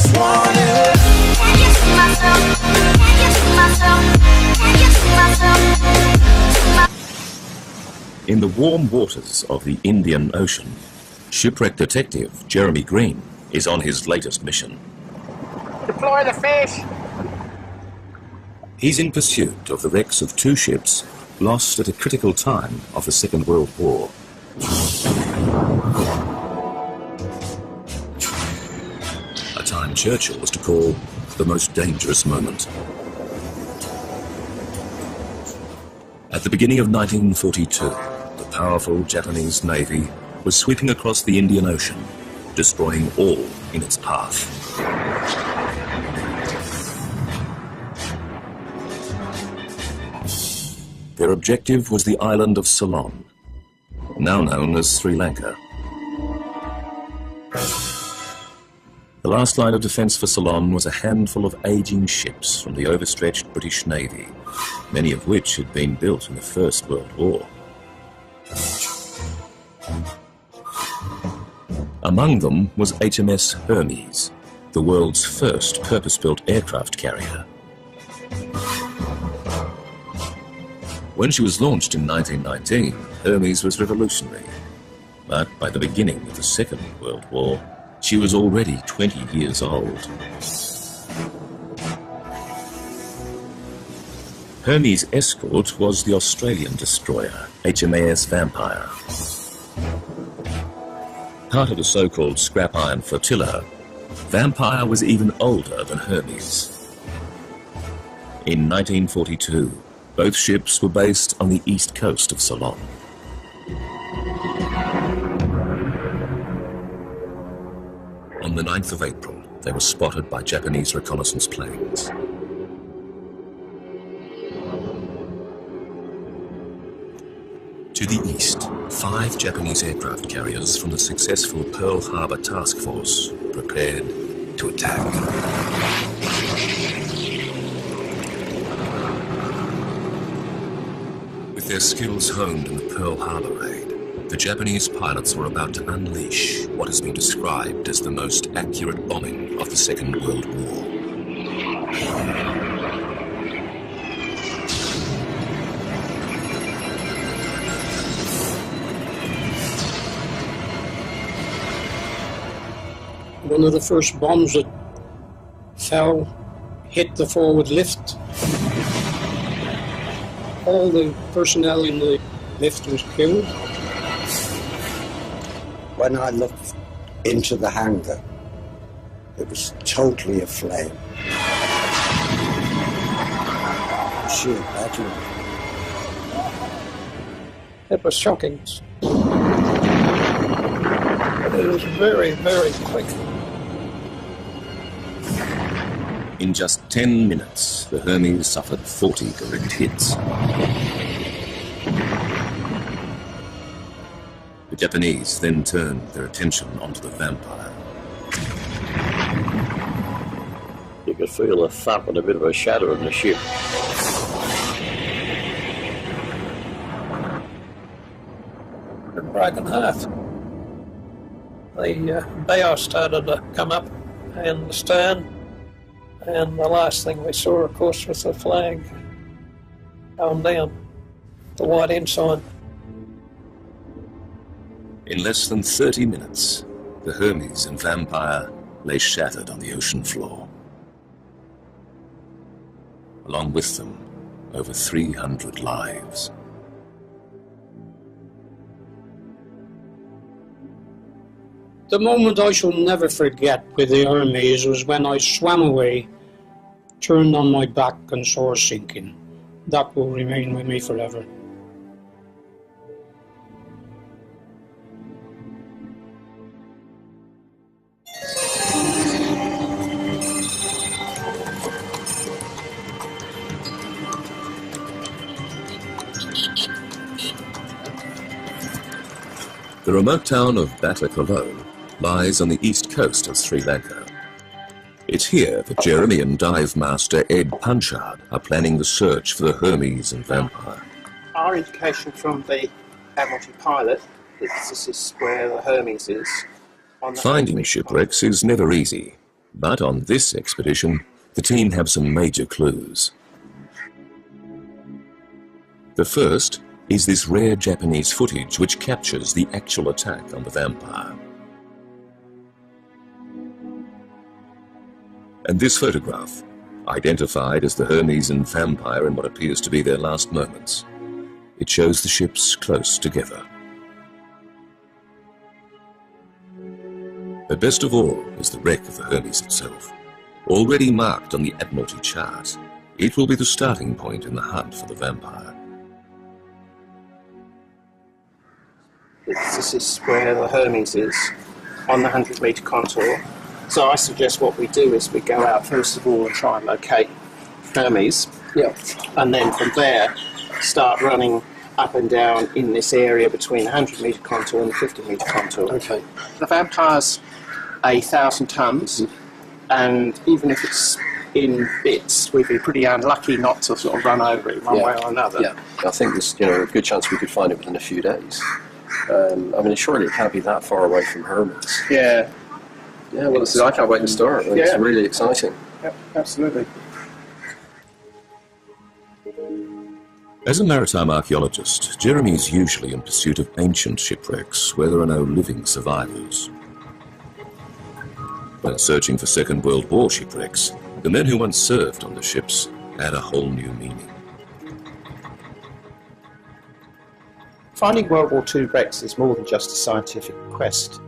just wanted. Can you see myself? Can you see myself? Can you see myself? In the warm waters of the Indian Ocean, shipwreck detective Jeremy Green is on his latest mission. Deploy the fish! He's in pursuit of the wrecks of two ships lost at a critical time of the Second World War. A time Churchill was to call the most dangerous moment. At the beginning of 1942, the powerful Japanese Navy was sweeping across the Indian Ocean, destroying all in its path. Their objective was the island of Ceylon, now known as Sri Lanka. The last line of defence for Ceylon was a handful of ageing ships from the overstretched British Navy, many of which had been built in the First World War. Among them was HMS Hermes, the world's first purpose-built aircraft carrier. When she was launched in 1919, Hermes was revolutionary. But by the beginning of the Second World War, she was already 20 years old. Hermes' escort was the Australian destroyer, HMAS Vampire. Part of the so-called scrap iron flotilla, Vampire was even older than Hermes. In 1942, both ships were based on the east coast of Ceylon. On the 9th of April, they were spotted by Japanese reconnaissance planes. To the east, 5 Japanese aircraft carriers from the successful Pearl Harbor Task Force prepared to attack. With their skills honed in the Pearl Harbor raid, the Japanese pilots were about to unleash what has been described as the most accurate bombing of the Second World War. One of the first bombs that fell hit the forward lift. All the personnel in the lift was killed. When I looked into the hangar, it was totally aflame. Sheer battle. It was shocking. But it was very, very quick. In just 10 minutes, the Hermes suffered 40 direct hits. The Japanese then turned their attention onto the Vampire. You could feel a thump and a bit of a shudder in the ship. It broke in half. The bow started to come up and the stern. And the last thing we saw, of course, was the flag going down, the white ensign. In less than 30 minutes, the Hermes and Vampire lay shattered on the ocean floor. Along with them, over 300 lives. The moment I shall never forget with the Hermes was when I swam away, turned on my back and saw her sinking. That will remain with me forever. The remote town of Batticaloa lies on the east coast of Sri Lanka. It's here that Jeremy and dive master Ed Punchard are planning the search for the Hermes and Vampire. Our indication from the Admiralty pilot that this is where the Hermes is. Finding shipwrecks is never easy, But on this expedition, the team have some major clues. The first is this rare Japanese footage which captures the actual attack on the vampire. And this photograph, identified as the Hermes and vampire in what appears to be their last moments, it shows the ships close together. But best of all is the wreck of the Hermes itself. Already marked on the Admiralty chart, it will be the starting point in the hunt for the vampire. This is where the Hermes is, on the 100-metre contour. So I suggest what we do is we go out first of all and try and locate Hermes. Yeah. And then from there, start running up and down in this area between the 100-metre contour and the 50-metre contour. Okay. The vampire's 1,000 tonnes, and even if it's in bits, we'd be pretty unlucky not to sort of run over it one way or another. Yeah, I think there's a good chance we could find it within a few days. I mean, surely it can't be that far away from Hermes. Yeah. Yeah, well, I can't wait to start. It's really exciting. Yep, absolutely. As a maritime archaeologist, Jeremy is usually in pursuit of ancient shipwrecks where there are no living survivors. When searching for Second World War shipwrecks, the men who once served on the ships add a whole new meaning. Finding World War II wrecks is more than just a scientific quest.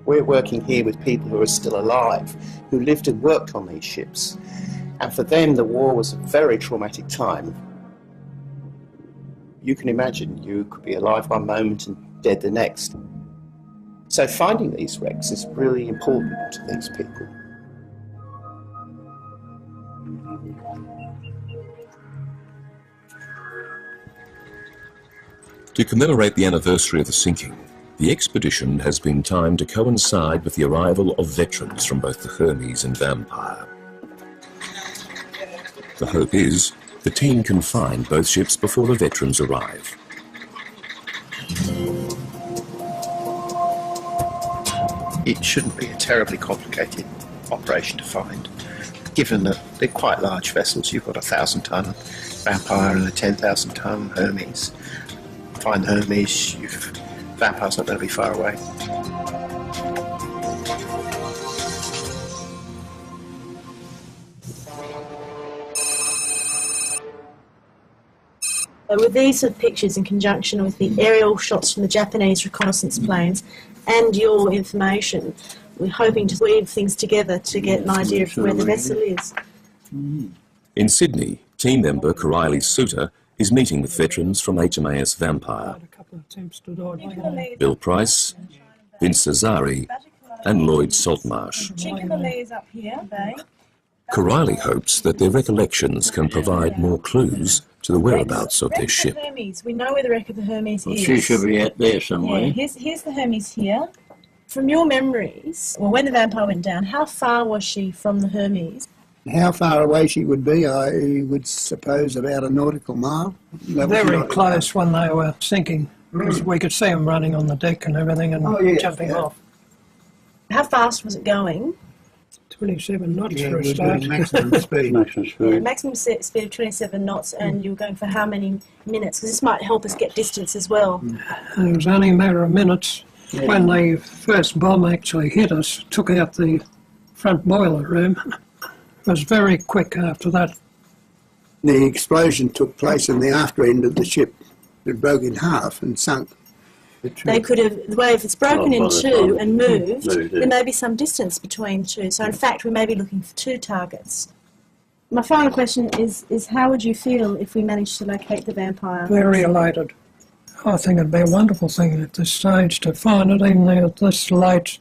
We're working here with people who are still alive, who lived and worked on these ships. And for them, the war was a very traumatic time. You can imagine you could be alive one moment and dead the next. So finding these wrecks is really important to these people. To commemorate the anniversary of the sinking, the expedition has been timed to coincide with the arrival of veterans from both the Hermes and Vampire. The hope is the team can find both ships before the veterans arrive. It shouldn't be a terribly complicated operation to find, given that they're quite large vessels. You've got a 1,000-ton Vampire and a 10,000-ton Hermes. Find the Hermes, Vampire's not going to be far away. With these sort of pictures in conjunction with the aerial shots from the Japanese reconnaissance planes and your information, we're hoping to weave things together to get an idea of where the vessel is. In Sydney, team member Coralie Suter is meeting with veterans from HMAS Vampire. Bill Price, Vince Cesari and Lloyd Saltmarsh. Coralie hopes that their recollections can provide more clues to the whereabouts of their ship. We know where the wreck of the Hermes is. She should be out there somewhere. Yeah, here's the Hermes here. From your memories, well, when the Vampire went down, how far was she from the Hermes? How far away she would be, I would suppose about a nautical mile. Very close when they were sinking, because we could see them running on the deck and everything and jumping off. How fast was it going? 27 knots for a start. Maximum speed. Maximum speed of 27 knots, and you were going for how many minutes? Because this might help us get distance as well. And it was only a matter of minutes. When the first bomb actually hit us, took out the front boiler room. It was very quick after that. The explosion took place in the after end of the ship. It broke in half and sunk. They could have, the way if it's broken in two and moved, there may be some distance between two. So in fact, we may be looking for two targets. My final question is how would you feel if we managed to locate the Vampire? Very elated. I think it'd be a wonderful thing at this stage to find it, even at this late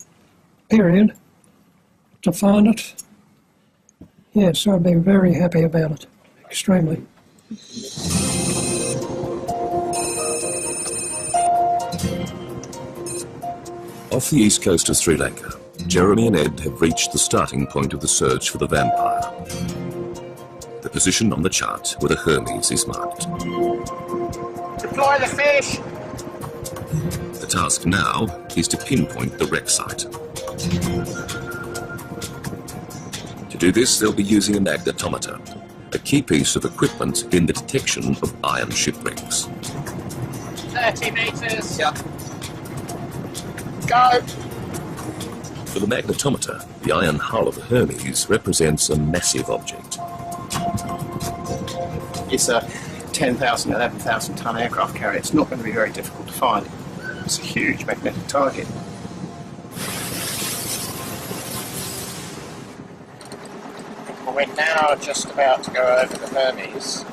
period, to find it. Yes, I'd be very happy about it, extremely. Off the east coast of Sri Lanka, Jeremy and Ed have reached the starting point of the search for the Vampire. The position on the chart where the Hermes is marked. Deploy the fish! The task now is to pinpoint the wreck site. do this, they'll be using a magnetometer, a key piece of equipment in the detection of iron shipwrecks. 30 metres. Yeah. Go. For the magnetometer, the iron hull of the Hermes represents a massive object. It's a 10,000, 11,000 tonne aircraft carrier. It's not going to be very difficult to find. It's a huge magnetic target. We're now just about to go over the Hermes.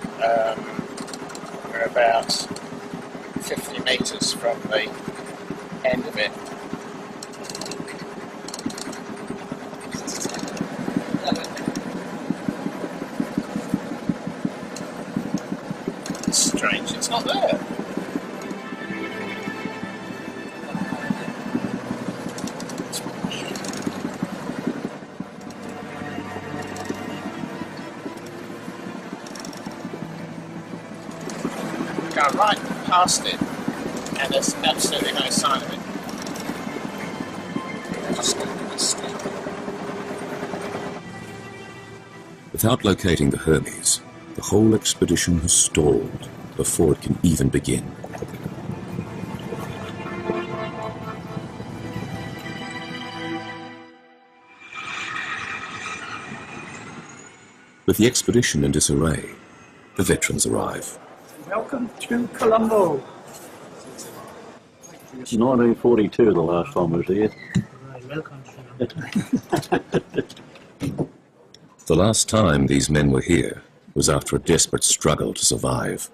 We're about 50 metres from the end of it. It's strange, it's not there. Go right past it, and there's absolutely no sign of it. Without locating the Hermes, the whole expedition has stalled before it can even begin. With the expedition in disarray, the veterans arrive. Welcome to Colombo. It's 1942 the last time I was here. Welcome. The last time these men were here was after a desperate struggle to survive.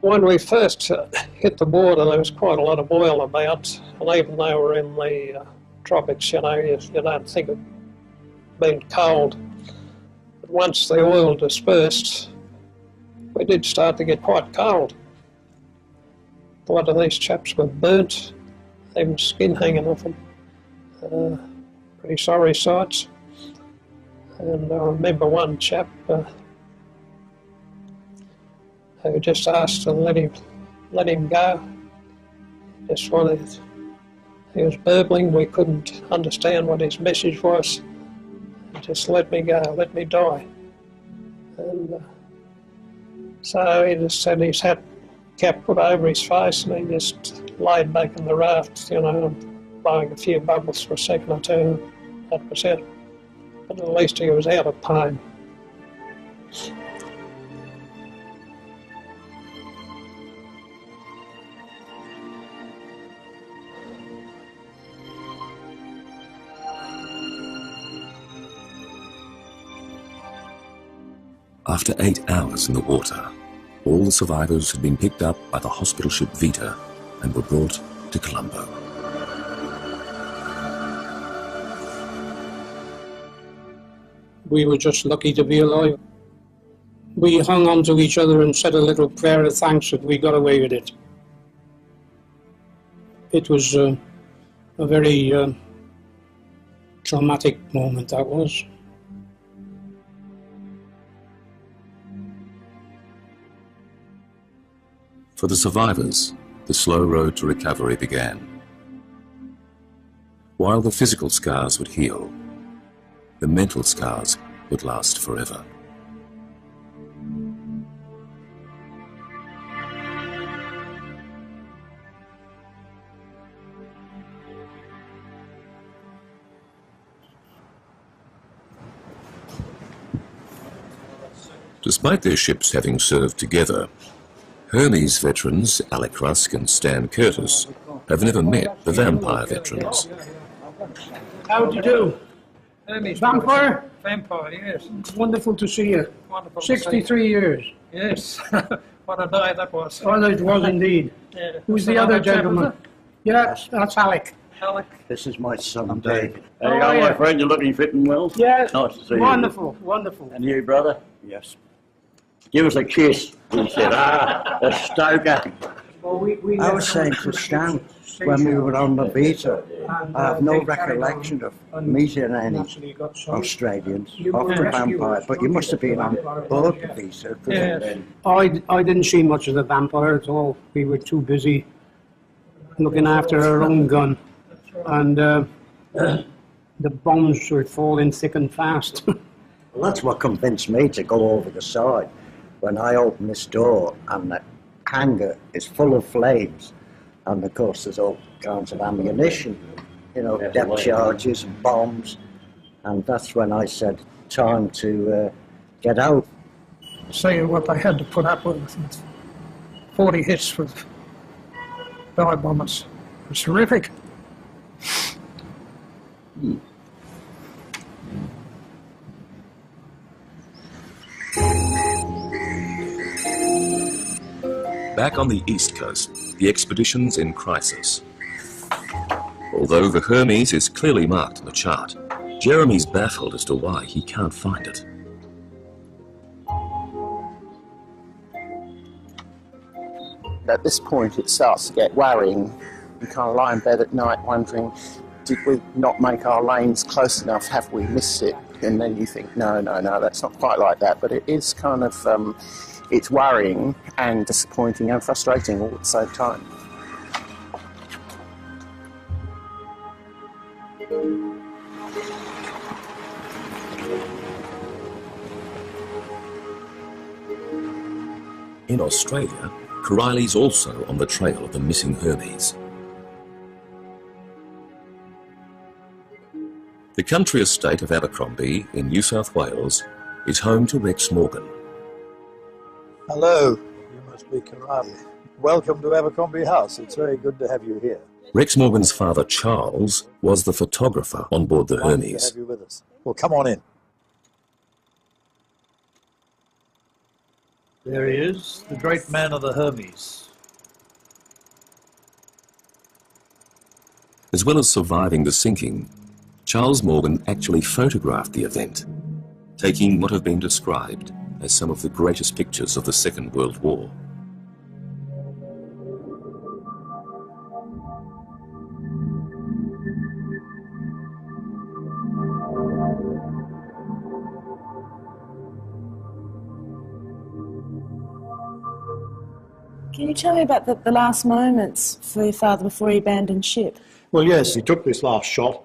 When we first hit the border, there was quite a lot of oil about, and even though we're in the tropics, you don't think of being cold. But once the oil dispersed, we did start to get quite cold. A lot of these chaps were burnt, even skin hanging off them. Pretty sorry sights. And I remember one chap who just asked to let him go. Just wanted, he was burbling, we couldn't understand what his message was. He just let me go, let me die. And so he just had his hat cap put over his face and he just laid back in the raft, blowing a few bubbles for a second or two. That was it. But at least he was out of pain. After 8 hours in the water, all the survivors had been picked up by the hospital ship Vita and were brought to Colombo. We were just lucky to be alive. We hung on to each other and said a little prayer of thanks that we got away with it. It was a very traumatic moment, that was. For the survivors, the slow road to recovery began. While the physical scars would heal, the mental scars would last forever. Despite their ships having served together, Hermes veterans Alec Rusk and Stan Curtis have never met the Vampire veterans. How do you do? Hermes Vampire? Vampire, yes. It's wonderful to see you. Wonderful. 63 years. Yes. What a day that was. Well, it was indeed. Yeah. Who's the other gentleman? Yeah, that's Alec. Alec. This is my son, David. There you Oh, go, yeah. my friend. You're looking fit and well. Yeah. Nice to see you. Wonderful, wonderful. And you, brother? Yes. Give us a kiss. He said, a stoker. Well, we I was saying to Stan, when we were on the Vita, I have no recollection of meeting any Australians off the Vampire, but you must have been on board the Vita. Yes. I didn't see much of the Vampire at all. We were too busy looking after our own gun. and the bombs were falling thick and fast. Well, that's what convinced me to go over the side. When I opened this door and the hangar is full of flames, and of course there's all kinds of ammunition, you know, depth charges and bombs, and that's when I said, time to get out. See what they had to put up with 40 hits with dive bombers. It's horrific. Back on the East Coast, the expedition's in crisis. Although the Hermes is clearly marked on the chart, Jeremy's baffled as to why he can't find it. At this point, it starts to get worrying. You kind of lie in bed at night wondering, did we not make our lanes close enough? Have we missed it? And then you think, no, that's not quite like that. But it is kind of, it's worrying and disappointing and frustrating all at the same time. In Australia, Corylli's also on the trail of the missing Hermes. The country estate of Abercrombie in New South Wales is home to Rex Morgan. Hello, you must be Corylli. Welcome to Abercrombie House. It's very good to have you here. Rex Morgan's father, Charles, was the photographer on board the Hermes. Nice to have you with us. Well, come on in. There he is, the great man of the Hermes. As well as surviving the sinking, Charles Morgan actually photographed the event, taking what have been described as some of the greatest pictures of the Second World War. Can you tell me about the last moments for your father before he abandoned ship? Well, yes, he took this last shot,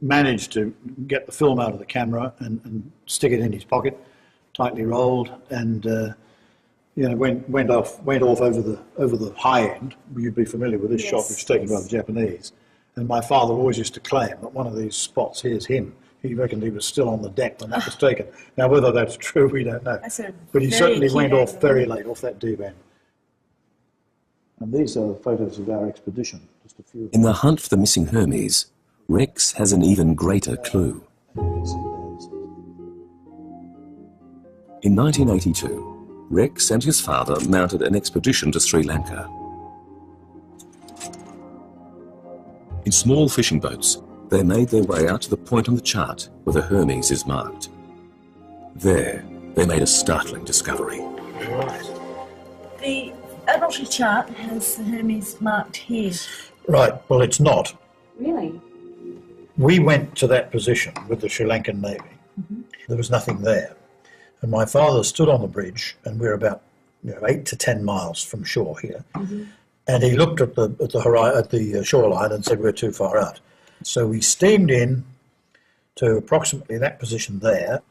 managed to get the film out of the camera and stick it in his pocket, tightly rolled, and went off over the high end. You'd be familiar with this shot, which was taken by the Japanese. And my father always used to claim that one of these spots, here's him. He reckoned he was still on the deck when that was taken. Now, whether that's true, we don't know. But he certainly went off very late, off that deep end. And these are photos of our expedition, just a few. In the hunt for the missing Hermes, Rex has an even greater clue. In 1982, Rex and his father mounted an expedition to Sri Lanka. In small fishing boats, they made their way out to the point on the chart where the Hermes is marked. There, they made a startling discovery. The Admiralty chart has the Hermes marked here. Right, well, it's not. Really? We went to that position with the Sri Lankan Navy. There was nothing there. And my father stood on the bridge, and we're about 8 to 10 miles from shore here. And he looked at the shoreline and said, we're too far out. So we steamed in to approximately that position there,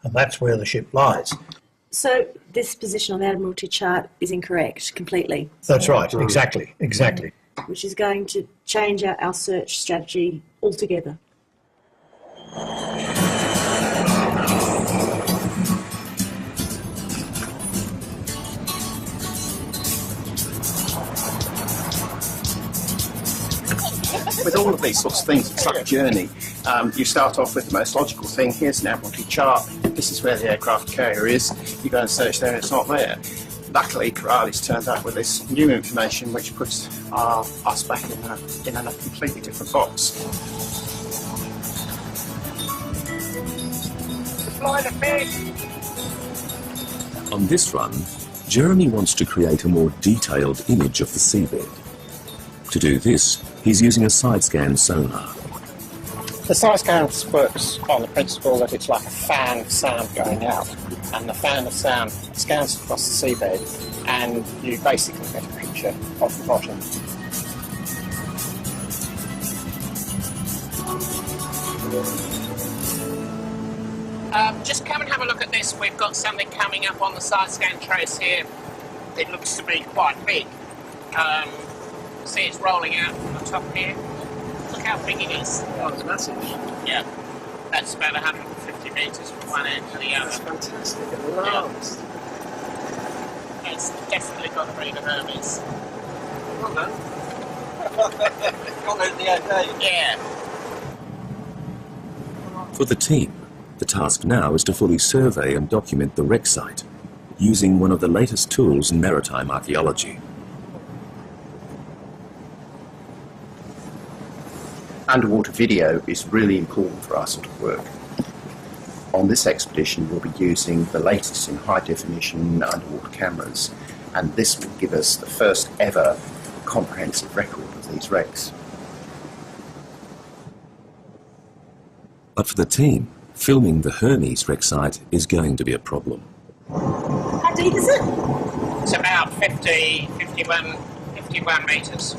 and that's where the ship lies. So this position on the Admiralty chart is incorrect completely? That's right, exactly. Which is going to change our search strategy altogether. With all of these sorts of things, it's like a journey. You start off with the most logical thing. Here's an Admiralty chart. This is where the aircraft carrier is. You go and search there, it's not there. Luckily, Corylli's turned up with this new information which puts us back in a completely different box. Fly the fish! On this run, Jeremy wants to create a more detailed image of the seabed. To do this, he's using a side-scan sonar. The side scan works on the principle that it's like a fan of sound going out, and the fan of sound scans across the seabed, and you basically get a picture of the bottom. Just come and have a look at this. We've got something coming up on the side scan trace here. It looks to be quite big. See, it's rolling out from the top here. Look how big it is. Oh, it's massive. Yeah. That's about 150 metres from one end to the other. That's fantastic. It loves. Yeah. It's definitely got to be the Hermes. Well done. Got it the other day. Yeah. For the team, the task now is to fully survey and document the wreck site, using one of the latest tools in maritime archaeology. Underwater video is really important for our sort of work. On this expedition, we'll be using the latest in high-definition underwater cameras, and this will give us the first ever comprehensive record of these wrecks. But for the team, filming the Hermes wreck site is going to be a problem. How deep is it? It's about 51 metres.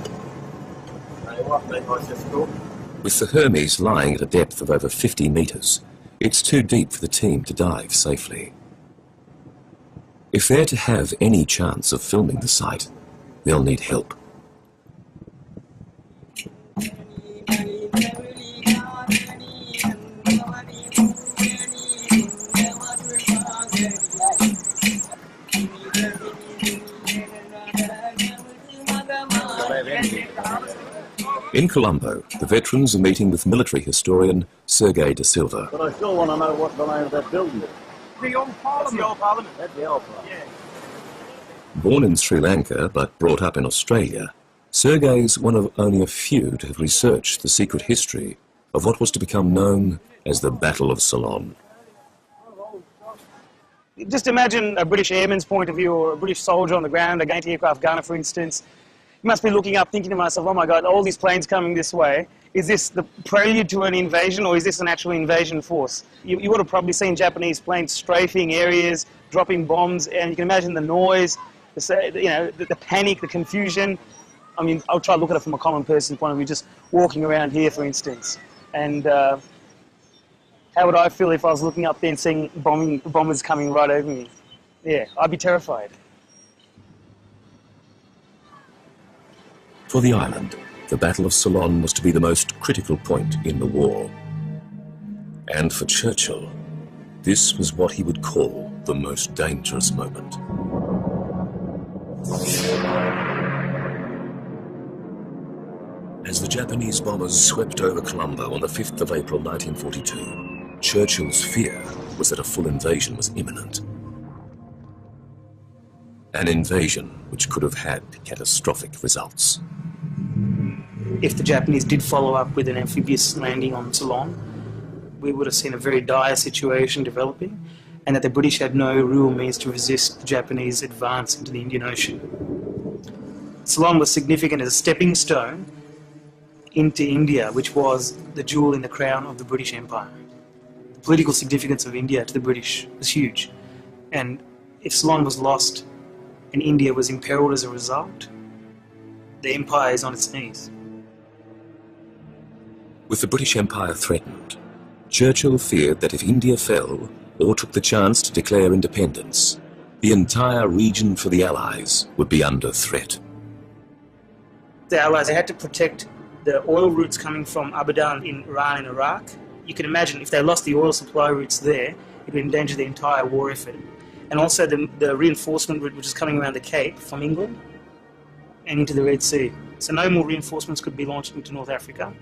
What made life difficult? With the Hermes lying at a depth of over 50 metres, it's too deep for the team to dive safely. If they're to have any chance of filming the site, they'll need help. In Colombo, the veterans are meeting with military historian Sergei Da Silva. But I still want to know what the name of that building is. The old Parliament. That's the old Parliament. That's the old Parliament. Yeah. Born in Sri Lanka but brought up in Australia, Sergei's one of only a few to have researched the secret history of what was to become known as the Battle of Ceylon. Just imagine a British airman's point of view, or a British soldier on the ground, a anti-aircraft gunner, for instance. You must be looking up, thinking to myself, oh my God, all these planes coming this way. Is this the prelude to an invasion, or is this an actual invasion force? You would have probably seen Japanese planes strafing areas, dropping bombs, and you can imagine the noise, the panic, the confusion. I mean, I'll try to look at it from a common person's point of view, just walking around here, for instance. And how would I feel if I was looking up there and seeing bombers coming right over me? Yeah, I'd be terrified. For the island, the Battle of Ceylon was to be the most critical point in the war. And for Churchill, this was what he would call the most dangerous moment. As the Japanese bombers swept over Colombo on the 5th of April 1942, Churchill's fear was that a full invasion was imminent. An invasion which could have had catastrophic results. If the Japanese did follow up with an amphibious landing on Ceylon, we would have seen a very dire situation developing, and that the British had no real means to resist the Japanese advance into the Indian Ocean. Ceylon was significant as a stepping stone into India, which was the jewel in the crown of the British Empire. The political significance of India to the British was huge, and if Ceylon was lost and India was imperiled as a result, the empire is on its knees. With the British Empire threatened, Churchill feared that if India fell, or took the chance to declare independence, the entire region for the Allies would be under threat. The Allies had to protect the oil routes coming from Abadan in Iran and Iraq. You can imagine if they lost the oil supply routes there, it would endanger the entire war effort. And also the reinforcement route which is coming around the Cape from England and into the Red Sea. So no more reinforcements could be launched into North Africa.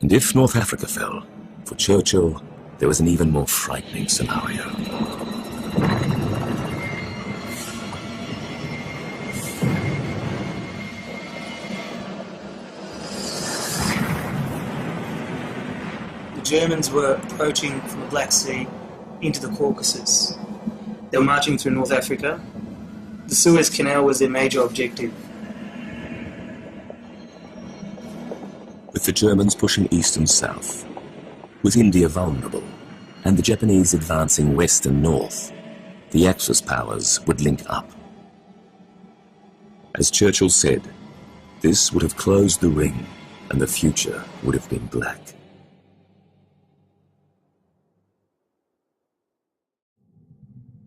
And if North Africa fell, for Churchill, there was an even more frightening scenario. The Germans were approaching from the Black Sea into the Caucasus. They were marching through North Africa. The Suez Canal was their major objective. With the Germans pushing east and south, with India vulnerable, and the Japanese advancing west and north, the Axis powers would link up. As Churchill said, this would have closed the ring and the future would have been black.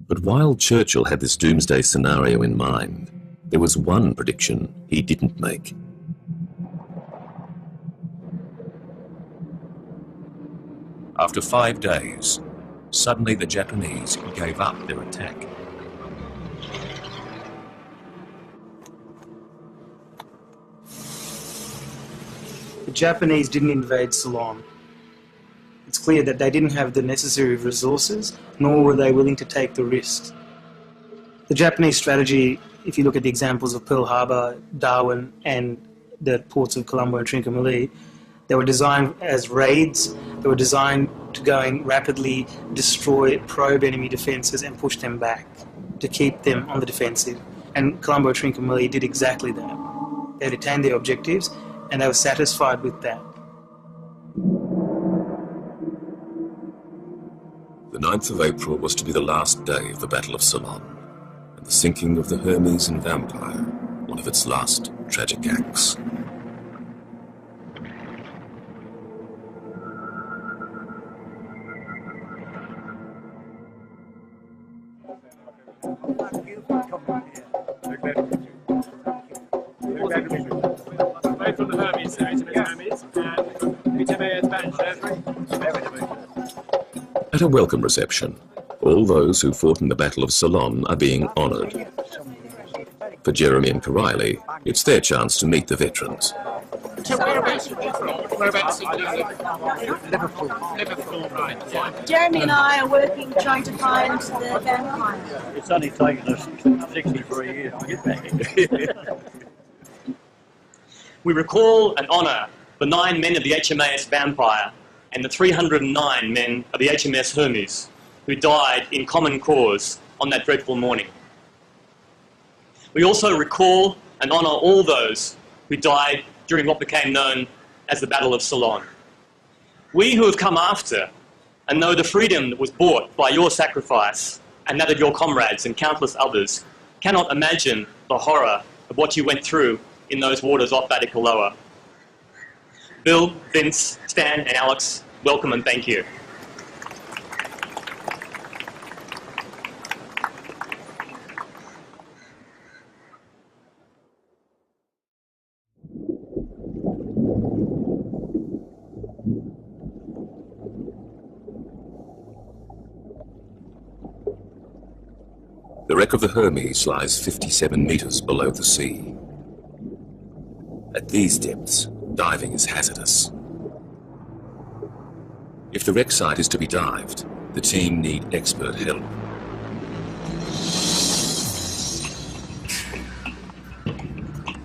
But while Churchill had this doomsday scenario in mind, there was one prediction he didn't make. After 5 days, suddenly the Japanese gave up their attack. The Japanese didn't invade Ceylon. It's clear that they didn't have the necessary resources, nor were they willing to take the risks. The Japanese strategy, if you look at the examples of Pearl Harbor, Darwin, and the ports of Colombo and Trincomalee, they were designed as raids. They were designed to go and rapidly destroy, probe enemy defences and push them back, to keep them on the defensive. And Colombo and Trincomalee did exactly that. They had attained their objectives, and they were satisfied with that. The 9th of April was to be the last day of the Battle of Ceylon, and the sinking of the Hermes and Vampire, one of its last tragic acts. From the Hermes, HMS Hermes, and HMAS Banshee. At a welcome reception, all those who fought in the Battle of Ceylon are being honoured. For Jeremy and Coryley, it's their chance to meet the veterans. So whereabouts are you from? Whereabouts in Liverpool? Liverpool, right. Yeah. Jeremy and I are working, trying to find the vampire. It's only taken us 63 years to get back. We recall and honour the 9 men of the HMAS Vampire and the 309 men of the HMS Hermes who died in common cause on that dreadful morning. We also recall and honour all those who died during what became known as the Battle of Ceylon. We who have come after and know the freedom that was bought by your sacrifice and that of your comrades and countless others cannot imagine the horror of what you went through in those waters off Batticaloa. Bill, Vince, Stan and Alex, welcome and thank you. The wreck of the Hermes lies 57 metres below the sea. At these depths, diving is hazardous. If the wreck site is to be dived, the team need expert help.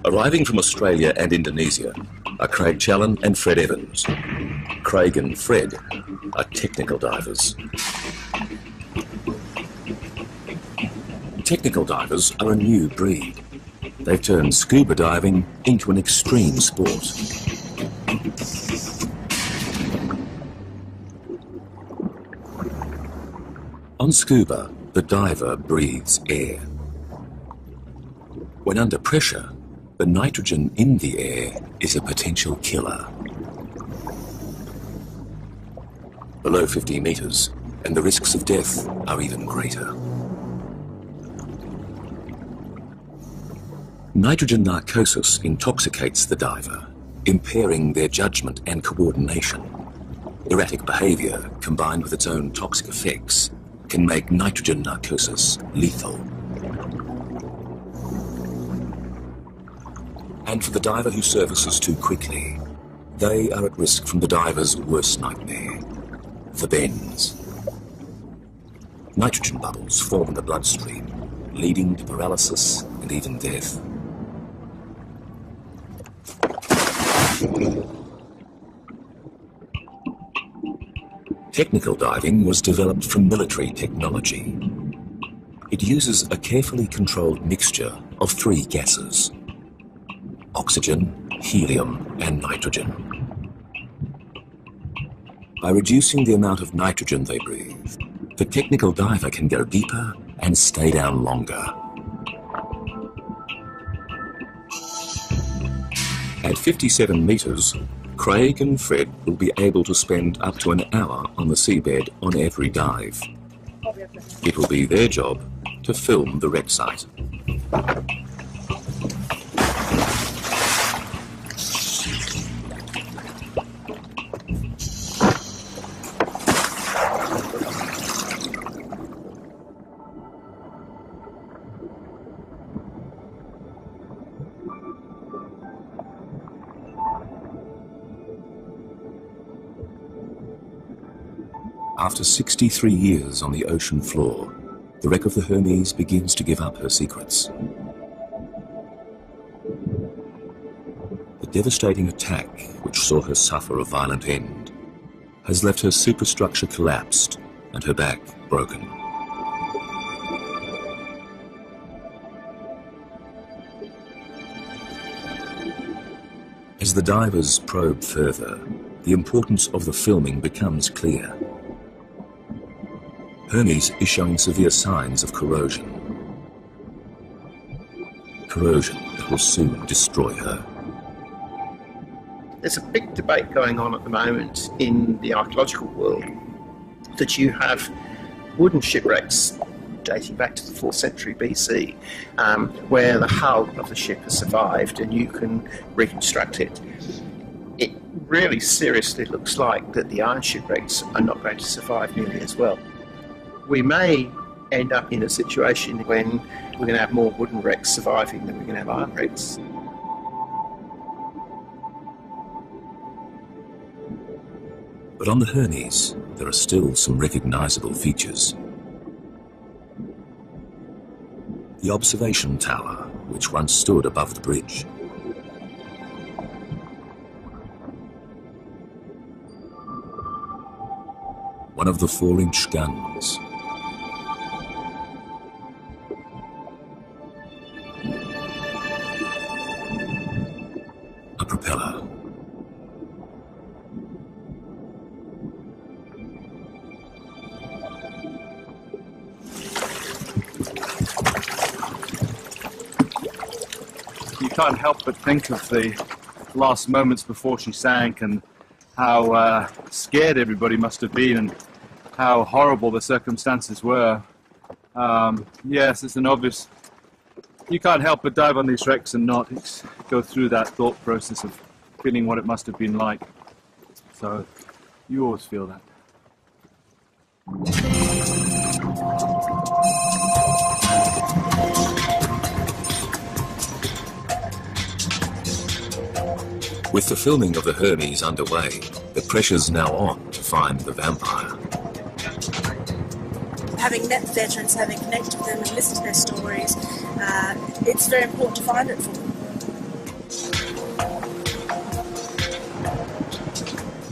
Arriving from Australia and Indonesia are Craig Challen and Fred Evans. Craig and Fred are technical divers. Technical divers are a new breed. They've turned scuba diving into an extreme sport. On scuba, the diver breathes air. When under pressure, the nitrogen in the air is a potential killer. Below 50 metres, and the risks of death are even greater. Nitrogen narcosis intoxicates the diver, impairing their judgment and coordination. Erratic behaviour, combined with its own toxic effects, can make nitrogen narcosis lethal. And for the diver who surfaces too quickly, they are at risk from the diver's worst nightmare, the bends. Nitrogen bubbles form in the bloodstream, leading to paralysis and even death. Technical diving was developed from military technology. It uses a carefully controlled mixture of 3 gases: oxygen, helium, and nitrogen. By reducing the amount of nitrogen they breathe, the technical diver can go deeper and stay down longer. At 57 metres, Craig and Fred will be able to spend up to an hour on the seabed on every dive. It will be their job to film the wreck site. After 63 years on the ocean floor, the wreck of the Hermes begins to give up her secrets. The devastating attack, which saw her suffer a violent end, has left her superstructure collapsed and her back broken. As the divers probe further, the importance of the filming becomes clear. Hermes is showing severe signs of corrosion. Corrosion that will soon destroy her. There's a big debate going on at the moment in the archaeological world that you have wooden shipwrecks dating back to the 4th century BC, where the hull of the ship has survived and you can reconstruct it. It really seriously looks like that the iron shipwrecks are not going to survive nearly as well. We may end up in a situation when we're going to have more wooden wrecks surviving than we're going to have iron wrecks. But on the Hermes, there are still some recognisable features. The observation tower, which once stood above the bridge. One of the 4-inch guns. A propeller. You can't help but think of the last moments before she sank and how scared everybody must have been and how horrible the circumstances were. Yes, it's an obvious... You can't help but dive on these wrecks and not go through that thought process of feeling what it must have been like. So, you always feel that. With the filming of the Hermes underway, the pressure's now on to find the vampire. Having met the veterans, having connected with them and listened to their stories, it's very important to find it for them.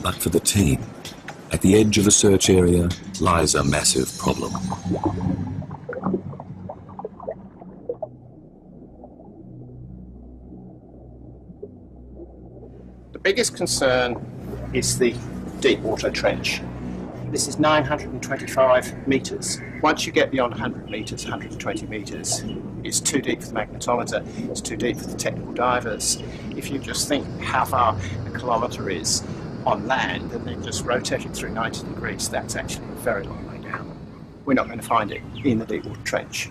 But for the team, at the edge of the search area lies a massive problem. The biggest concern is the deep water trench. This is 925 metres. Once you get beyond 100 metres, 120 metres, it's too deep for the magnetometer, it's too deep for the technical divers. If you just think how far a kilometre is on land and then just rotate it through 90 degrees, that's actually a very long way down. We're not going to find it in the deep water trench.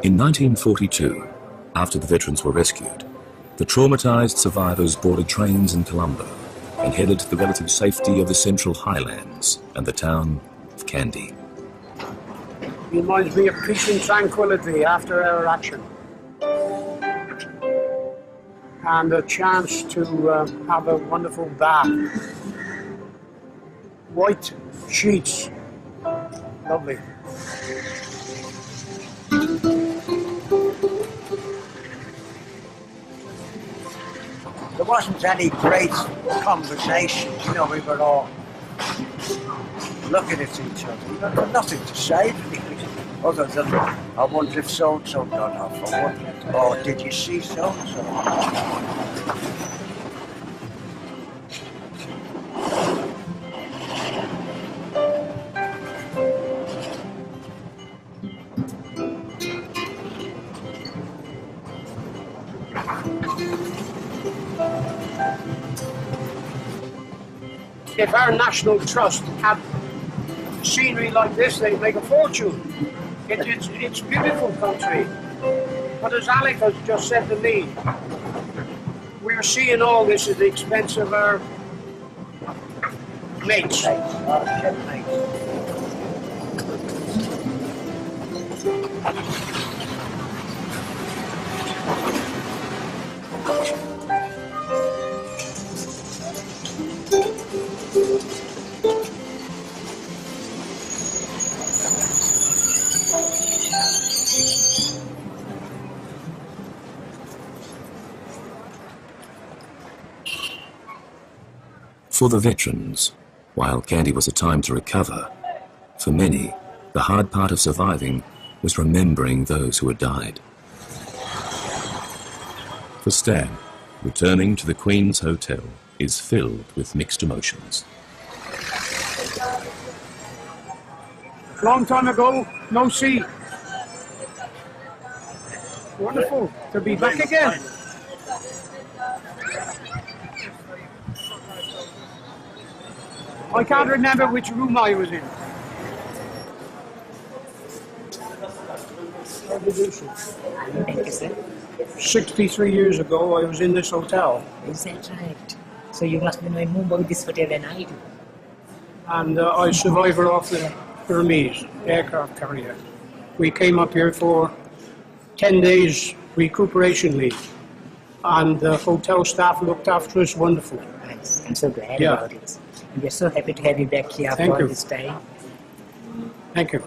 In 1942, after the veterans were rescued, the traumatised survivors boarded trains in Colombo and headed to the relative safety of the Central Highlands and the town of Kandy. It reminds me of peace and tranquility after our action. And a chance to have a wonderful bath. White sheets. Lovely. There wasn't any great conversation, you know, we were all looking at each other. There was nothing to say, really, other than, I wonder if so-and-so got off, I wonder, oh, did you see so-and-so? if our National Trust had scenery like this, they'd make a fortune. It's beautiful country. But as Alec has just said to me, we're seeing all this at the expense of our mates. For the veterans, while Candy was a time to recover, for many, the hard part of surviving was remembering those who had died. For Stan, returning to the Queen's Hotel is filled with mixed emotions. Long time ago, no see. Wonderful to be back again. I can't remember which room I was in. 63 years ago, I was in this hotel. Is that right? So you must be knowing more about this hotel than I do. And I survivor off the Hermes aircraft carrier. We came up here for 10 days recuperation leave. And the hotel staff looked after us wonderfully. Nice. I'm so glad about it. And we're so happy to have you back here after all this time. Thank you.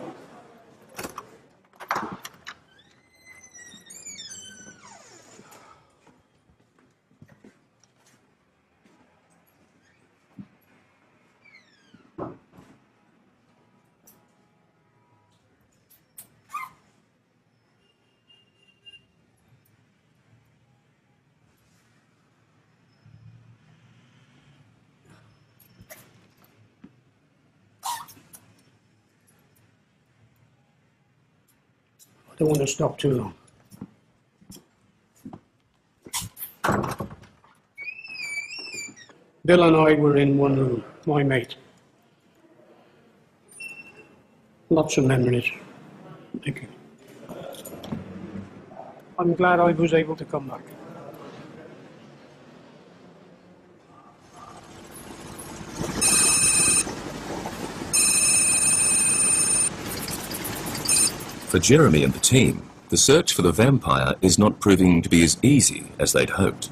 I don't want to stop too long. Bill and I were in one room, my mate. Lots of memories. Thank you. I'm glad I was able to come back. For Jeremy and the team, the search for the vampire is not proving to be as easy as they'd hoped.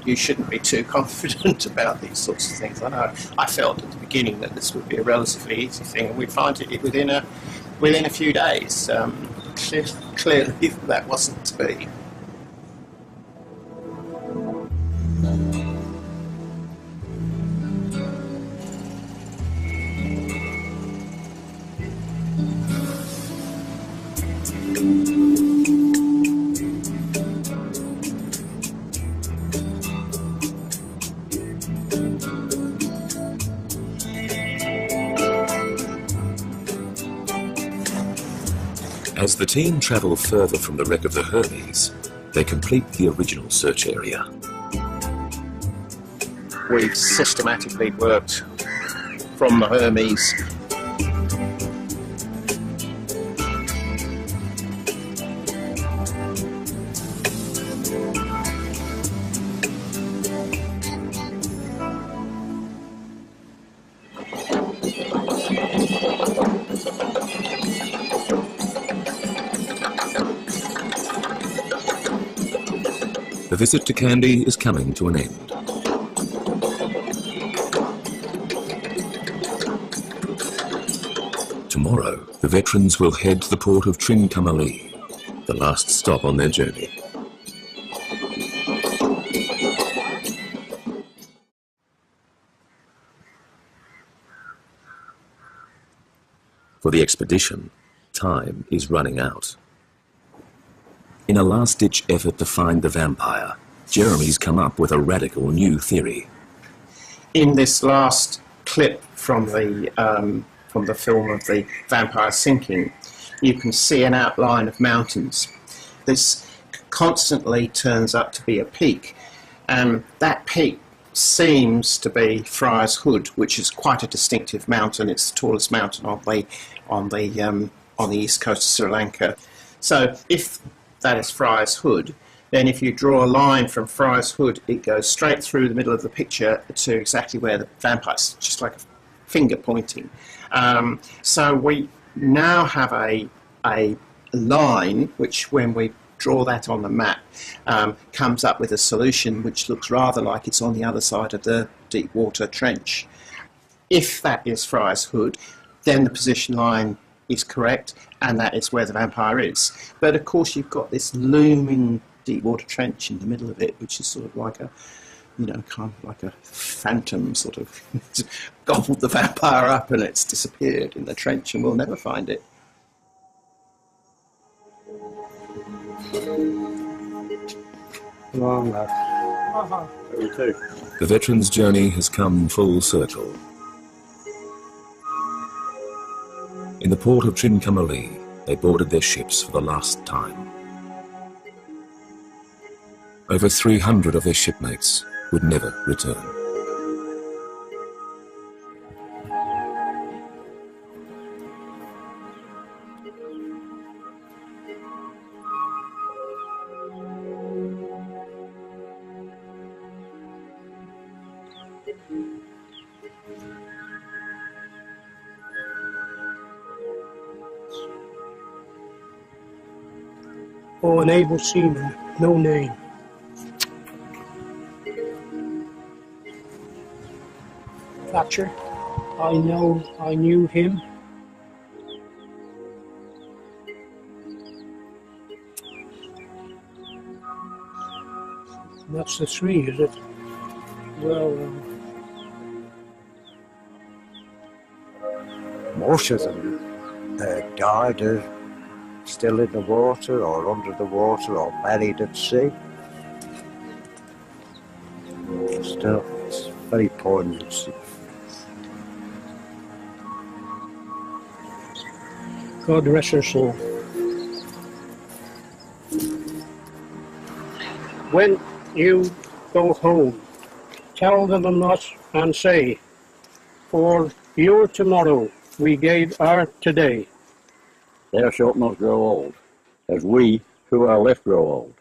You shouldn't be too confident about these sorts of things. I know I felt at the beginning that this would be a relatively easy thing, and we'd find it within a few days. Clearly, that wasn't to be. As the team travel further from the wreck of the Hermes, they complete the original search area. We've systematically worked from the Hermes The visit to Candy is coming to an end. Tomorrow, the veterans will head to the port of Trincomalee, the last stop on their journey. For the expedition, time is running out. In a last-ditch effort to find the vampire, Jeremy's come up with a radical new theory. In this last clip from the film of the vampire sinking, you can see an outline of mountains. This constantly turns up to be a peak, and that peak seems to be Friar's Hood, which is quite a distinctive mountain. It's the tallest mountain on the east coast of Sri Lanka. So if that is Friar's Hood, then if you draw a line from Friar's Hood, it goes straight through the middle of the picture to exactly where the vampire's, just like a finger pointing. So we now have a line which, when we draw that on the map, comes up with a solution which looks rather like it's on the other side of the deep water trench. If that is Friar's Hood, then the position line is correct, and that is where the vampire is. But of course you've got this looming deep water trench in the middle of it, which is sort of like a, you know, kind of like a phantom sort of gobbled the vampire up and it's disappeared in the trench and we'll never find it. Long The veteran's journey has come full circle. In the port of Trincomalee, they boarded their ships for the last time. Over 300 of their shipmates would never return. Oh, an able seaman, no name. Thatcher, I knew him. That's the three, is it? Well, most of them died still in the water or under the water or buried at sea. Still, it's very poignant. God rest her soul. When you go home, tell them not and say, for your tomorrow we gave our today. Thou shalt not grow old, as we who are left grow old.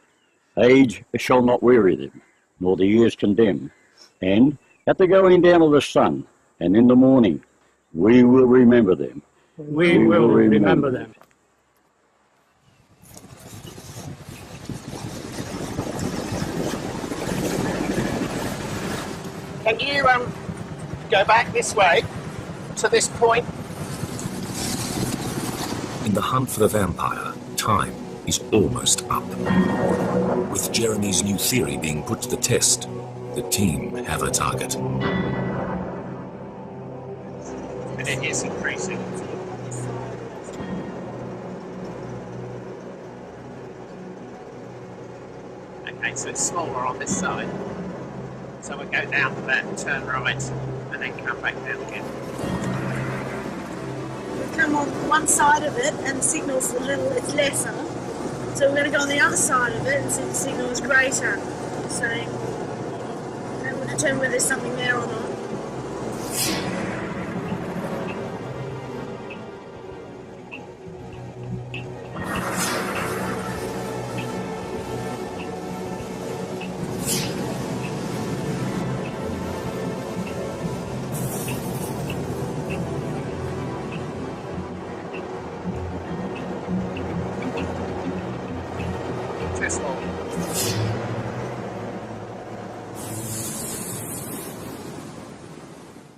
Age shall not weary them, nor the years condemn. And at the going down of the sun, and in the morning, we will remember them. We will remember them. Can you go back this way to this point? In the hunt for the vampire, time is almost up. With Jeremy's new theory being put to the test, the team have a target. And it is increasing. Okay, so it's smaller on this side. So we'll go down to that, turn right, and then come back down again. Come on one side of it and the signal's it's lesser. So we're going to go on the other side of it and see the signal is greater. So that will determine whether there's something there or not.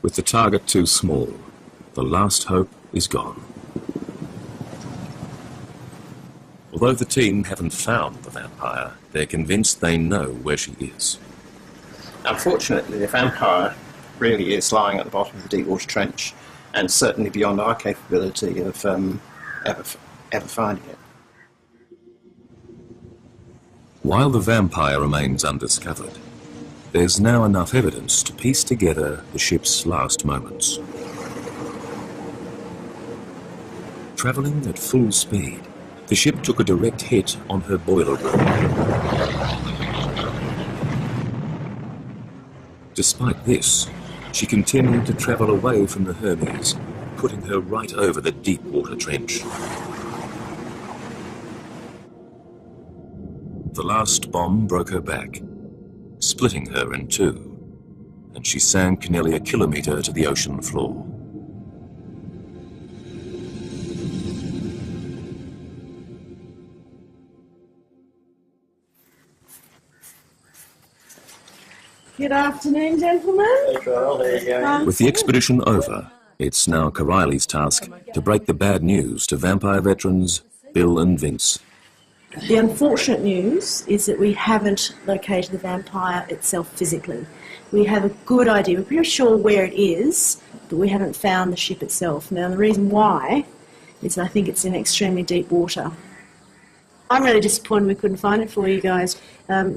With the target too small, the last hope is gone. Although the team haven't found the vampire, they're convinced they know where she is. Unfortunately, the vampire really is lying at the bottom of the deep water trench, and certainly beyond our capability of ever finding it. While the vampire remains undiscovered, there's now enough evidence to piece together the ship's last moments. Travelling at full speed, the ship took a direct hit on her boiler room. Despite this, she continued to travel away from the Hermes, putting her right over the deep water trench. The last bomb broke her back, splitting her in two, and she sank nearly a kilometre to the ocean floor. Good afternoon, gentlemen. With the expedition over, it's now O'Reilly's task to break the bad news to vampire veterans Bill and Vince. The unfortunate news is that we haven't located the vampire itself physically. We have a good idea, we're pretty sure where it is, but we haven't found the ship itself. Now, the reason why is I think it's in extremely deep water. I'm really disappointed we couldn't find it for you guys.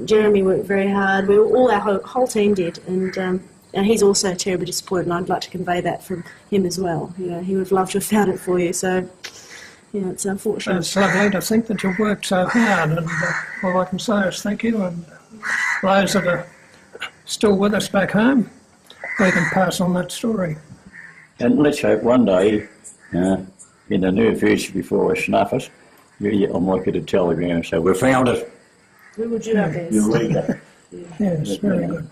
Jeremy worked very hard. Our whole team did, and he's also terribly disappointed, and I'd like to convey that from him as well. You know, he would have loved to have found it for you, so you know, it's unfortunate. It's lovely to think that you've worked so hard, and all I can say is thank you, and those that are still with us back home, we can pass on that story. And let's hope one day, in the near future, before we snuff it, I might get a telegram and say, we found it. We will do our best. You read that. Yes, very good.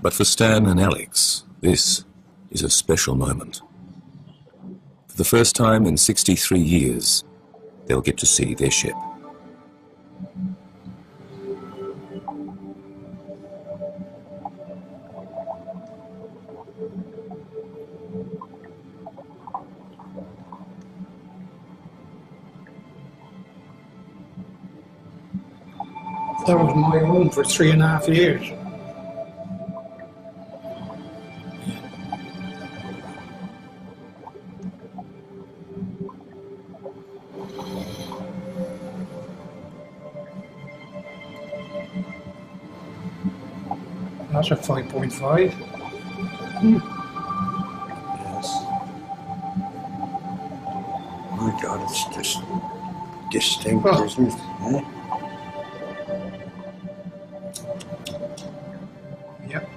But for Stan and Alex, this is a special moment. For the first time in 63 years, they'll get to see their ship. That was my home for 3.5 years. That's a 5.5. Yes. My God, it's just distinct, isn't it? Yeah? Yep.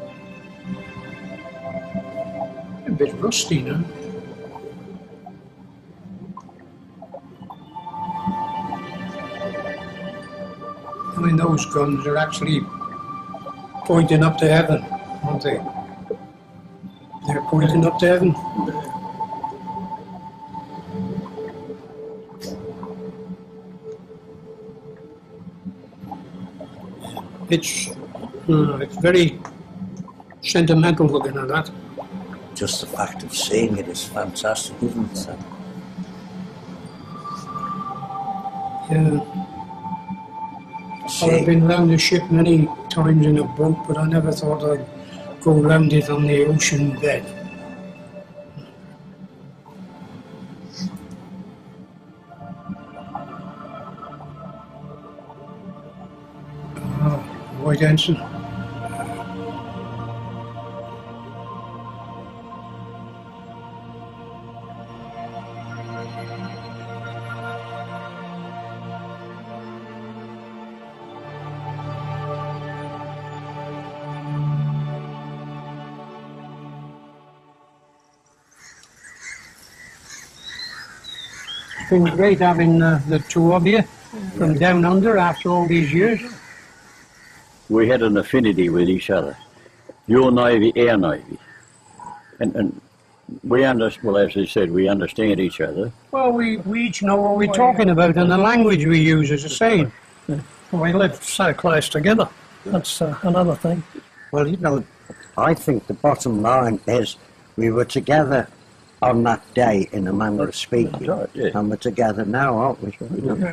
A bit rusty now. I mean, those guns are actually pointing up to heaven, aren't they? They're pointing up to heaven. It's very sentimental looking at that. Just the fact of seeing it is fantastic, isn't it? Yeah. Well, I've been round the ship many times in a boat, but I never thought I'd go round it on the ocean bed. White ensign. It's been great having the two of you from down under after all these years. We had an affinity with each other. Your Navy, our Navy. And we well, as I said, we understand each other. Well, we each know what we're talking about, and the language we use is the same. We lived so close together. That's another thing. Well, you know, I think the bottom line is we were together on that day, in a manner of speaking, right, yeah. And we're together now, aren't we? Yeah.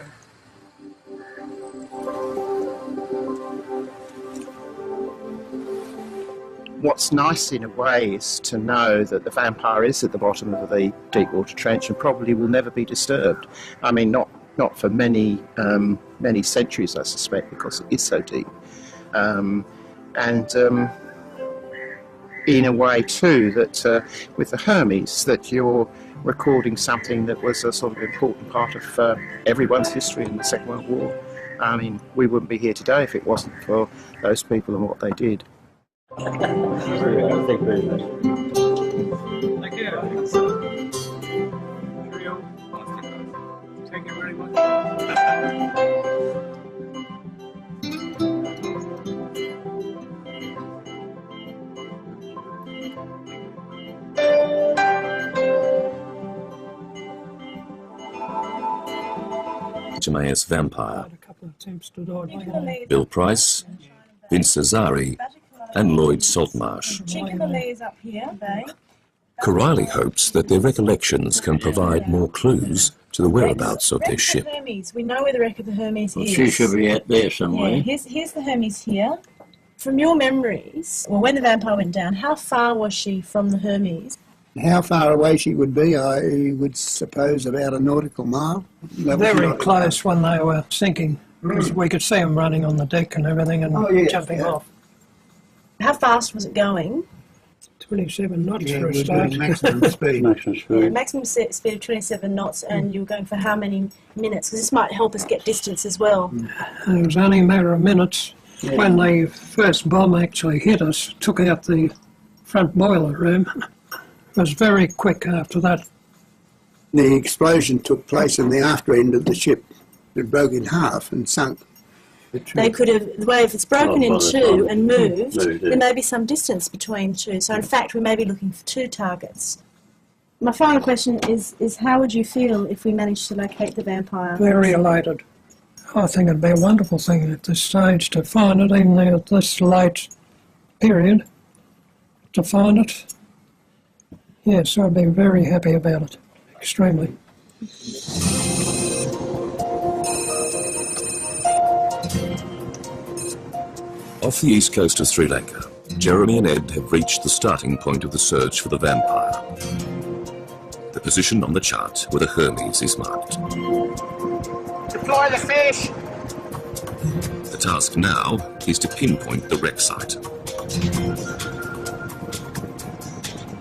What's nice in a way is to know that the vampire is at the bottom of the deep water trench and probably will never be disturbed. I mean, not for many centuries, I suspect, because it is so deep. In a way too that with the Hermes, that you're recording something that was a sort of important part of everyone's history in the Second World War. I mean, we wouldn't be here today if it wasn't for those people and what they did. Thank you. Thank you very much. HMAS Vampire, A couple of attempts to dodge. Bill Price, Vince Azari, and Lloyd Saltmarsh. Trincomalee is up here, Bay. Coriolis hopes that their recollections can provide more clues to the whereabouts of their ship. Hermes. We know where the wreck of the Hermes Well, is. she should be out there somewhere. Yeah, here's the Hermes here. From your memories, well, when the Vampire went down, how far was she from the Hermes? How far away she would be, I would suppose about a nautical mile. Very close when they were sinking, because we could see them running on the deck and everything and jumping off. How fast was it going? 27 knots Yeah, for a we're start. doing maximum speed. Maximum Yeah, speed. maximum speed of 27 knots, and you were going for how many minutes? Because this might help us get distance as well. And it was only a matter of minutes. When the first bomb actually hit us, took out the front boiler room. It was very quick after that. The explosion took place in the after end of the ship. It broke in half and sunk. They could have, the way if it's broken Oh, in by the two time and moved, moved, there yeah. may be some distance between two. So in fact, we may be looking for two targets. My final question is how would you feel if we managed to locate the Vampire? Very elated. I think it'd be a wonderful thing at this stage to find it, even at this late period, to find it. Yes, I'd be very happy about it, extremely. Off the east coast of Sri Lanka, Jeremy and Ed have reached the starting point of the search for the Vampire. The position on the chart where the Hermes is marked. Deploy the fish. The task now is to pinpoint the wreck site.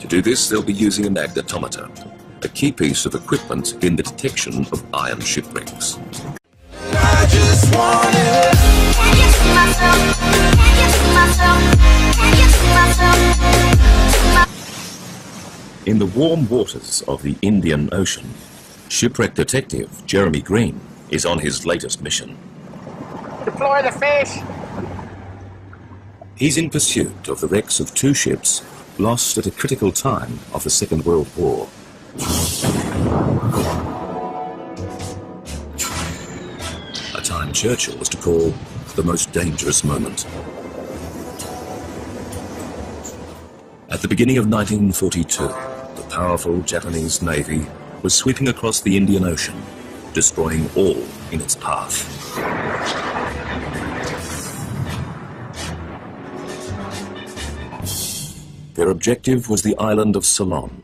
To do this, they'll be using a magnetometer, a key piece of equipment in the detection of iron shipwrecks. I just want it. Can you see myself? Can you see myself? Can you see myself? In the warm waters of the Indian Ocean, shipwreck detective Jeremy Green is on his latest mission. Deploy the fish. He's in pursuit of the wrecks of two ships lost at a critical time of the Second World War. A time Churchill was to call the most dangerous moment. At the beginning of 1942, the powerful Japanese Navy was sweeping across the Indian Ocean, destroying all in its path. Their objective was the island of Ceylon,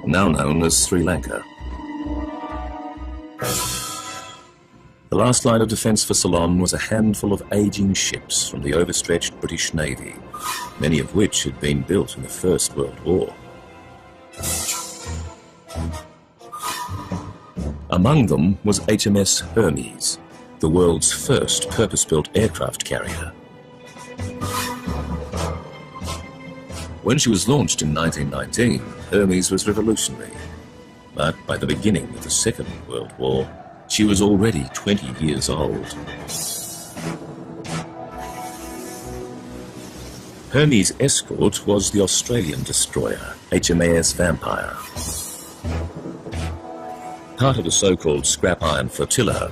now known as Sri Lanka. The last line of defence for Ceylon was a handful of ageing ships from the overstretched British Navy, many of which had been built in the First World War. Among them was HMS Hermes, the world's first purpose-built aircraft carrier. When she was launched in 1919, Hermes was revolutionary. But by the beginning of the Second World War, she was already 20 years old. Hermes' escort was the Australian destroyer, HMAS Vampire. Part of the so-called scrap iron flotilla,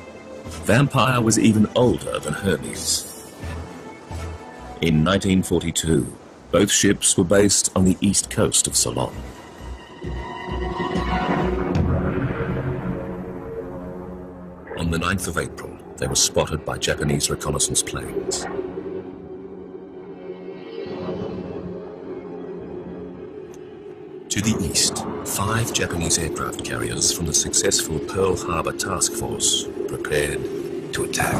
Vampire was even older than Hermes. In 1942, both ships were based on the east coast of Ceylon. On the 9th of April, they were spotted by Japanese reconnaissance planes. To the east, 5 Japanese aircraft carriers from the successful Pearl Harbor Task Force prepared to attack.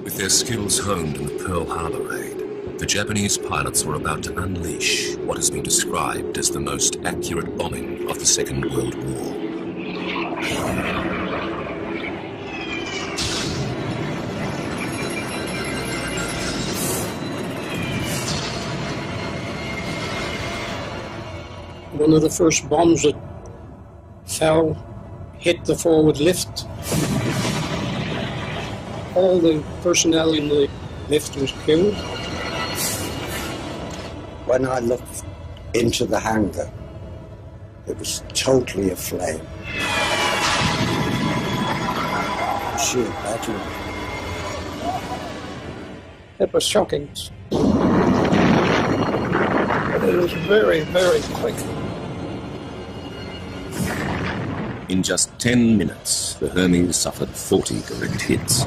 With their skills honed in the Pearl Harbor raid, The Japanese pilots were about to unleash what has been described as the most accurate bombing of the Second World War. One of the first bombs that fell hit the forward lift. All the personnel in the lift was killed. When I looked into the hangar, it was totally aflame. Sheer battle. It was shocking. But it was very, very quick. In just 10 minutes, the Hermes suffered 40 direct hits.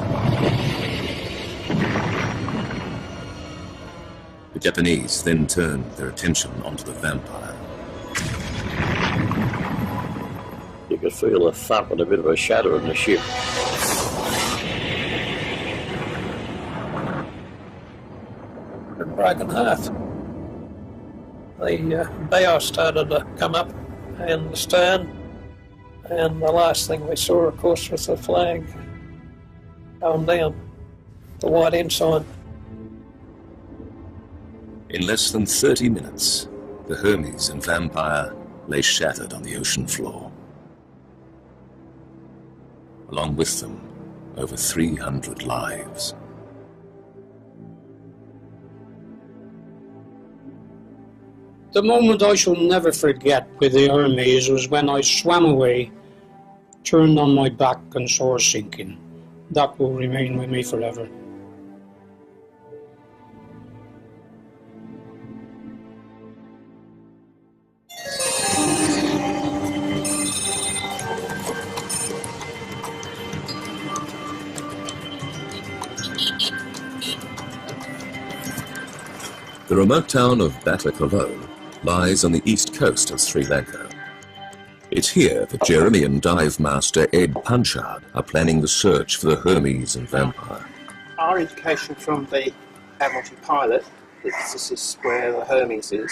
The Japanese then turned their attention onto the Vampire. You could feel a thump and a bit of a shudder in the ship. It broke in half. The bow started to come up and the stern, and the last thing we saw, of course, was the flag going down, the white ensign. In less than 30 minutes, the Hermes and Vampire lay shattered on the ocean floor. Along with them, over 300 lives. The moment I shall never forget with the Hermes was when I swam away, turned on my back and saw her sinking. That will remain with me forever. The remote town of Batticaloa lies on the east coast of Sri Lanka. It's here that Jeremy and dive master Ed Punchard are planning the search for the Hermes and Vampire. Our indication from the Admiralty pilot that this is where the Hermes is.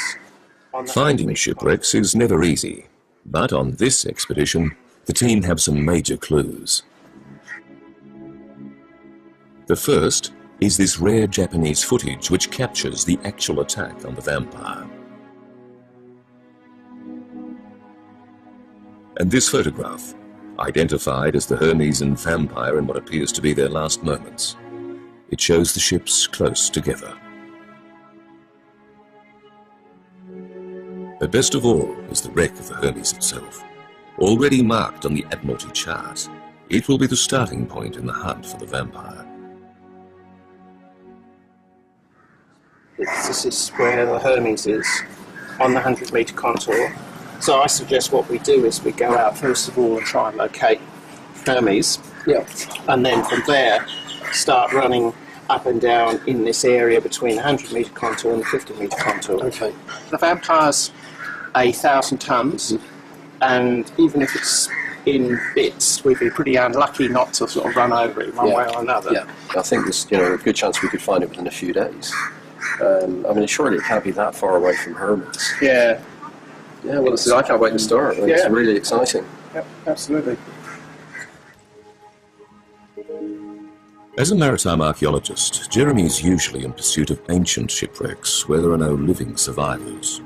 Finding shipwrecks is never easy, but on this expedition, the team have some major clues. The first is this rare Japanese footage which captures the actual attack on the Vampire. And this photograph, identified as the Hermes and Vampire in what appears to be their last moments, it shows the ships close together. But best of all is the wreck of the Hermes itself. Already marked on the Admiralty chart, it will be the starting point in the hunt for the Vampire. This is where the Hermes is, on the 100-metre contour. So I suggest what we do is we go out first of all and try and locate Hermes. Yeah. And then from there, start running up and down in this area between the 100-metre contour and the 50-metre contour. Okay. The Vampire's 1,000 tonnes, and even if it's in bits, we'd be pretty unlucky not to sort of run over it one way or another. Yeah, I think there's a good chance we could find it within a few days. I mean, surely it can't be that far away from Hermes. Yeah. Yeah, well, I can't wait to start. It's really exciting. Yep, absolutely. As a maritime archaeologist, Jeremy's usually in pursuit of ancient shipwrecks where there are no living survivors.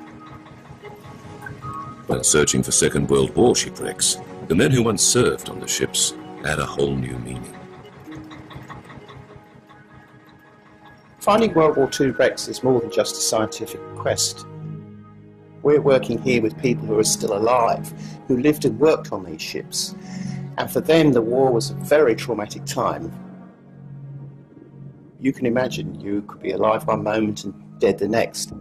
When searching for Second World War shipwrecks, the men who once served on the ships add a whole new meaning. Finding World War II wrecks is more than just a scientific quest. We're working here with people who are still alive, who lived and worked on these ships. And for them, the war was a very traumatic time. You can imagine you could be alive one moment and dead the next.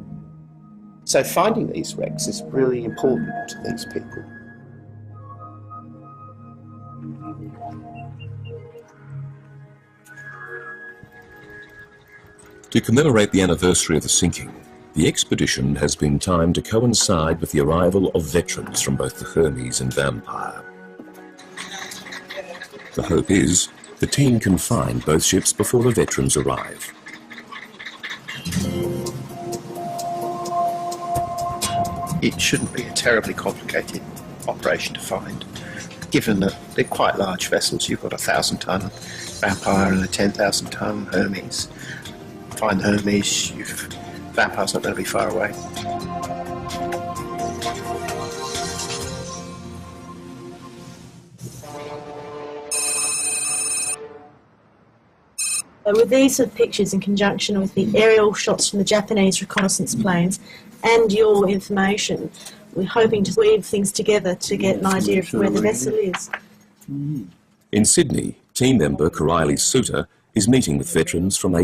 So finding these wrecks is really important to these people. To commemorate the anniversary of the sinking, the expedition has been timed to coincide with the arrival of veterans from both the Hermes and Vampire. The hope is the team can find both ships before the veterans arrive. it shouldn't be a terribly complicated operation to find, given that they're quite large vessels. You've got a 1,000-ton Vampire and a 10,000-ton Hermes. Find Hermes, Vampire's not going to be far away. With these sort of pictures in conjunction with the aerial shots from the Japanese reconnaissance planes and your information, we're hoping to weave things together to get an idea of where the vessel is. In Sydney, team member Karaili Suter is meeting with veterans from